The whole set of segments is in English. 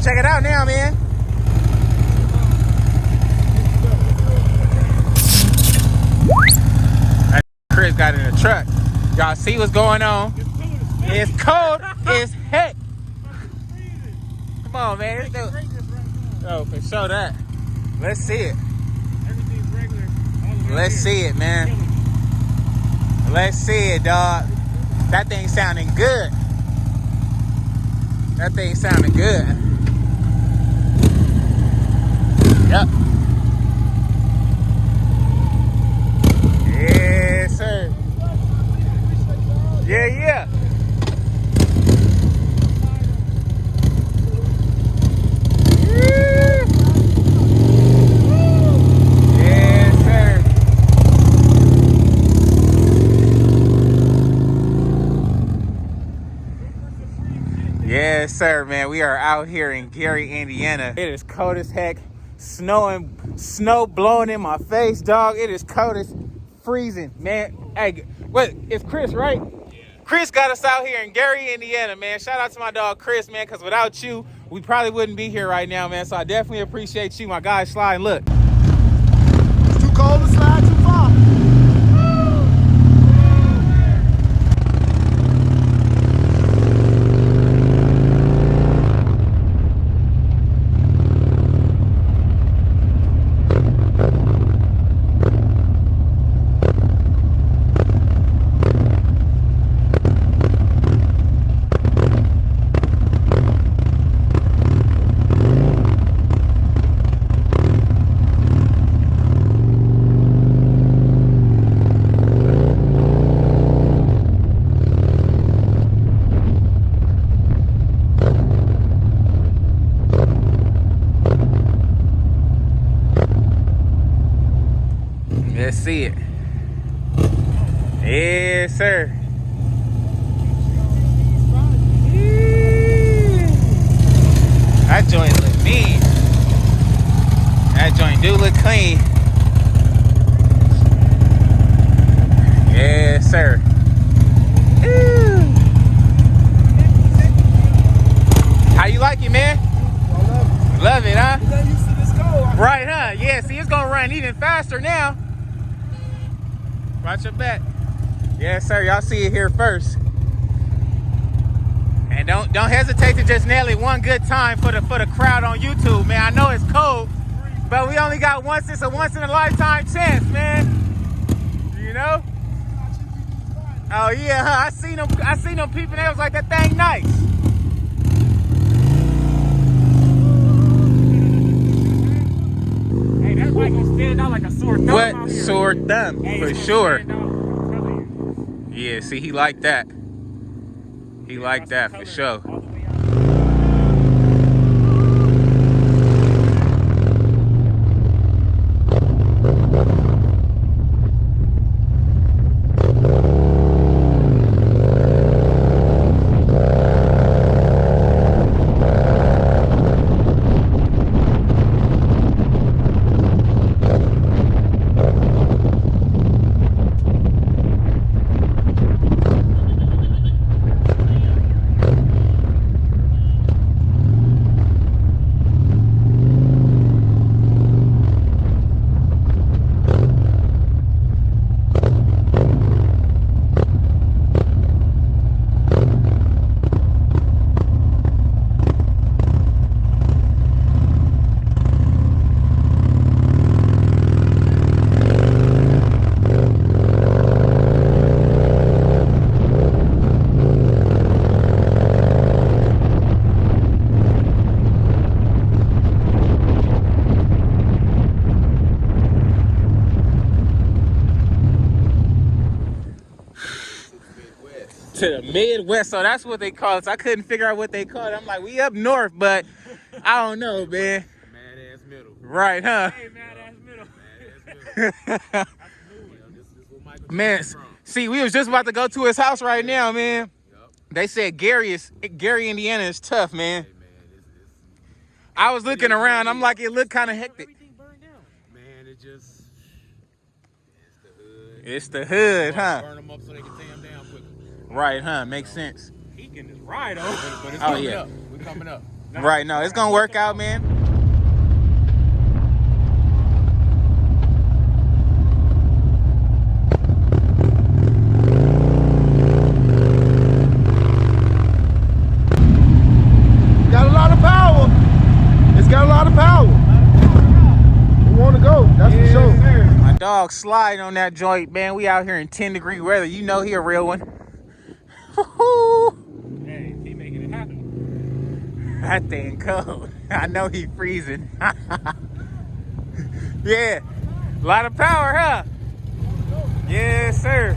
check it out now, man. That Chris got in the truck. Y'all see what's going on? It's cold as heck. Come on, man. Oh, for sure that. Let's see it. Everything's regular. Let's see it, man. Let's see it, dog. That thing sounding good. That thing sounding good. Yep. Yes, sir. Yeah, yeah. Yes, sir. Yes, sir, man. We are out here in Gary, Indiana. It is cold as heck. Snow blowing in my face, dog. It is cold as freezing, man. Hey, what? It's Chris, right? Yeah. Chris got us out here in Gary, Indiana, man. Shout out to my dog Chris, man, because without you, we probably wouldn't be here right now, man. So I definitely appreciate you, my guy. Slide, look. It's too cold to slide too far. Let's see it. Yes, sir. That joint look mean. That joint do look clean. Yes, sir. How you like it, man? I Love it, huh? You're not used to this cold. Right, huh? Yeah, see, it's gonna run even faster now. Watch your back. Yes, sir. Y'all see it here first. And don't hesitate to just nail it one good time for the crowd on YouTube, man. I know it's cold, but we only got once. It's a once in a lifetime chance, man. You know? Oh yeah, huh? I seen them peeping. They was like, that thing nice. Hey, that bike gonna stand out like a sore thumb. What? Sore thumb, Hey, for it's gonna sure. stand out. I'm telling you. Yeah, see, he liked that. He liked that for sure. All the way out. To the Midwest, so that's what they call it. So I couldn't figure out what they call it. I'm like, we up north, but I don't know, man. Mad ass middle. Right, huh? Hey, mad ass middle. Man, see, we was just about to go to his house right now, man. They said Gary, Indiana is tough, man. I was looking around. I'm like, it looked kind of hectic. Everything burned down. Man, it just, it's the hood. It's the hood, huh? Burn them up so they can tear them down quicker. Right, huh? Makes sense. He can just ride on. But it's Oh, coming yeah. up. We're coming up. Right, no, it's gonna work out, man. Got a lot of power. It's got a lot of power. We want to go. That's for sure. My dog sliding on that joint, man. We out here in 10-degree weather. You know he a real one. Hey, he making it happen. That thing cold. I know he freezing. Yeah, a lot of power, huh? Yes, sir.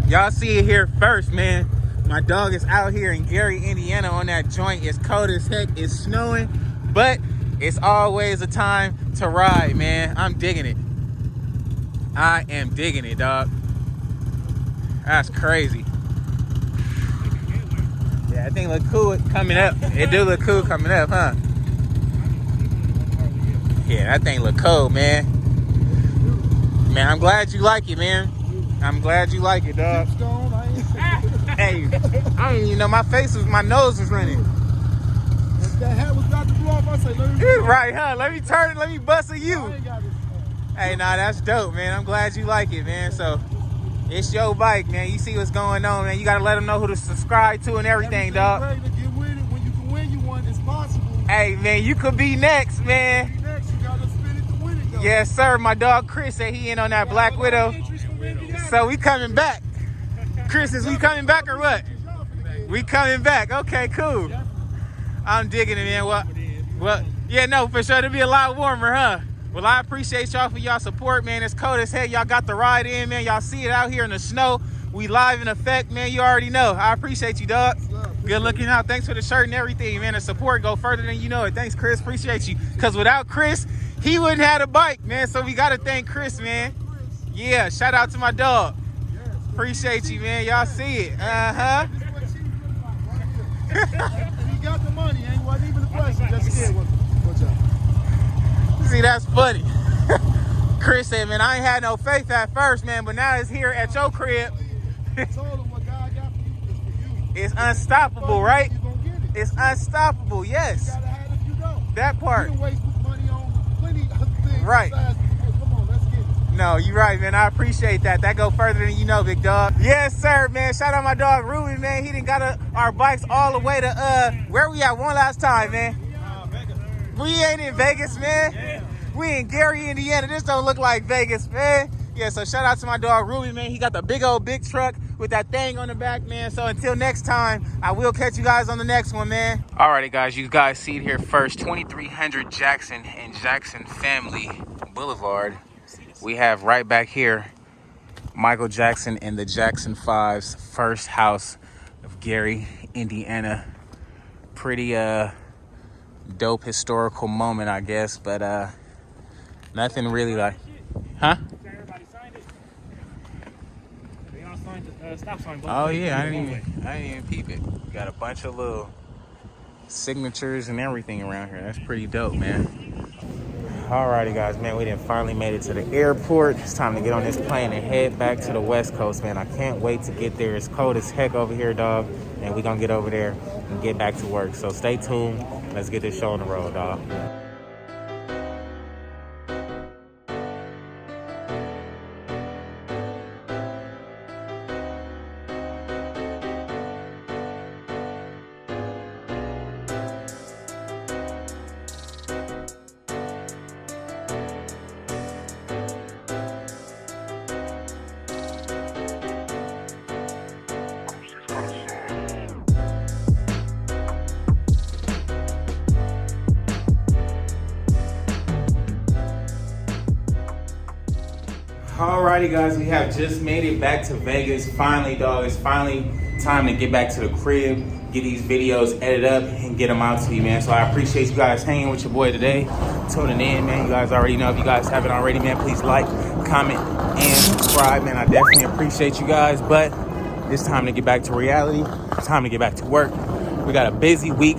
Y'all see it here first, man. My dog is out here in Gary, Indiana on that joint. It's cold as heck. It's snowing, but it's always a time to ride, man. I'm digging it. I am digging it, dog. That's crazy. Yeah, that thing look cool coming up. It do look cool coming up, huh? Yeah, that thing look cold, man. Man, I'm glad you like it, man. I'm glad you like it, dog. Hey, I don't even know my nose was running. That hat was about to blow off. I say, let me Right, huh? Let me turn it, let me bust at you. Hey, nah, that's dope, man. I'm glad you like it, man. So, it's your bike, man. You see what's going on, man. You got to let them know who to subscribe to and everything, dog. Ready to get with it. When you can win, you won. It's possible. Hey, man, you could be next, man. Next, you got to spin it to win it, though. Yes, sir. My dog Chris said he in on that Black Widow. So, we coming back. Chris, is we coming back or what? We coming back. Okay, cool. I'm digging it, man. Well, yeah, no, for sure. It'll be a lot warmer, huh? Well, I appreciate y'all for y'all support, man. It's cold as heck. Y'all got the ride in, man. Y'all see it out here in the snow. We live in effect, man. You already know. I appreciate you, dog. Good looking out. Thanks for the shirt and everything, man. The support go further than you know it. Thanks, Chris. Appreciate you. Because without Chris, he wouldn't have a bike, man. So we got to thank Chris, man. Yeah, shout out to my dog. Appreciate you, man. Y'all see it. Uh-huh. He got the money. Ain't wasn't even a question. Just scared. What's up? See, that's funny. Chris said, man, I ain't had no faith at first, man, but now it's here at your crib. I told him what God got for you is for you. It's unstoppable, right? You gonna get it. It's unstoppable, yes. You gotta have it if you don't. That part. You can waste money on plenty of things. Right. Besides, hey, come on, let's get it. No, you're right, man. I appreciate that. That go further than you know, big dog. Yes, sir, man. Shout out my dog Ruben, man. He done got our bikes all the way to where we at one last time, man. Vegas. We ain't in Vegas, man. Yeah. We in Gary, Indiana. This don't look like Vegas, man. Yeah, so shout out to my dog Ruben, man. He got the big truck with that thing on the back, man. So until next time, I will catch you guys on the next one, man. Alrighty, guys. You guys see it here first. 2300 Jackson and Jackson Family Boulevard. We have right back here Michael Jackson and the Jackson 5's first house of Gary, Indiana. Pretty dope historical moment, I guess, but nothing really like, huh? Everybody signed it. They all signed the stop sign. Oh yeah, I didn't even peep it. Got a bunch of little signatures and everything around here. That's pretty dope, man. Alrighty, guys, man, we done finally made it to the airport. It's time to get on this plane and head back to the West Coast, man. I can't wait to get there. It's cold as heck over here, dog, and we're gonna get over there and get back to work. So stay tuned. Let's get this show on the road, dog. Alrighty, guys, we have just made it back to Vegas. Finally, dog, it's finally time to get back to the crib, get these videos edited up, and get them out to you, man. So I appreciate you guys hanging with your boy today, tuning in, man. You guys already know. If you guys haven't already, man, please like, comment, and subscribe, man. I definitely appreciate you guys, but it's time to get back to reality. It's time to get back to work. We got a busy week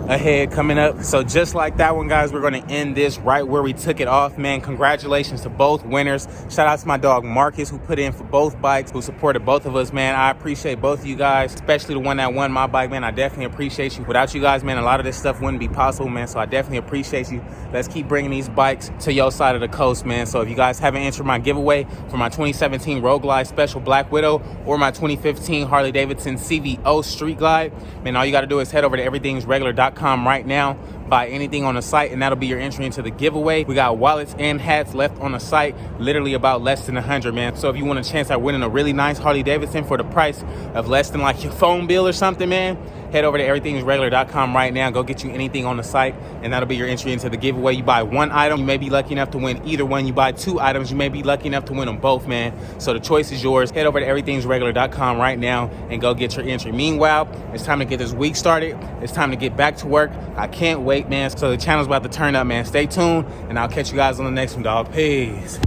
ahead coming up. So just like that one, guys, we're going to end this right where we took it off, man. Congratulations to both winners. Shout out to my dog Marcus, who put in for both bikes, who supported both of us, man. I appreciate both of you guys, especially the one that won my bike, man. I definitely appreciate you. Without you guys, man, a lot of this stuff wouldn't be possible, man. So I definitely appreciate you. Let's keep bringing these bikes to your side of the coast, man. So if you guys haven't entered my giveaway for my 2017 Road Glide Special Black Widow or my 2015 Harley Davidson CVO Street Glide, man, all you got to do is head over to everythingsregular.com right now, buy anything on the site, and that'll be your entry into the giveaway. We got wallets and hats left on the site, literally about less than 100, man. So if you want a chance at winning a really nice Harley Davidson for the price of less than like your phone bill or something, man, head over to everythingsregular.com right now. Go get you anything on the site, and that'll be your entry into the giveaway. You buy one item, you may be lucky enough to win either one. You buy two items, you may be lucky enough to win them both, man. So the choice is yours. Head over to everythingsregular.com right now and go get your entry. Meanwhile, it's time to get this week started. It's time to get back to work. I can't wait, man. So the channel's about to turn up, man. Stay tuned, and I'll catch you guys on the next one, dog. Peace.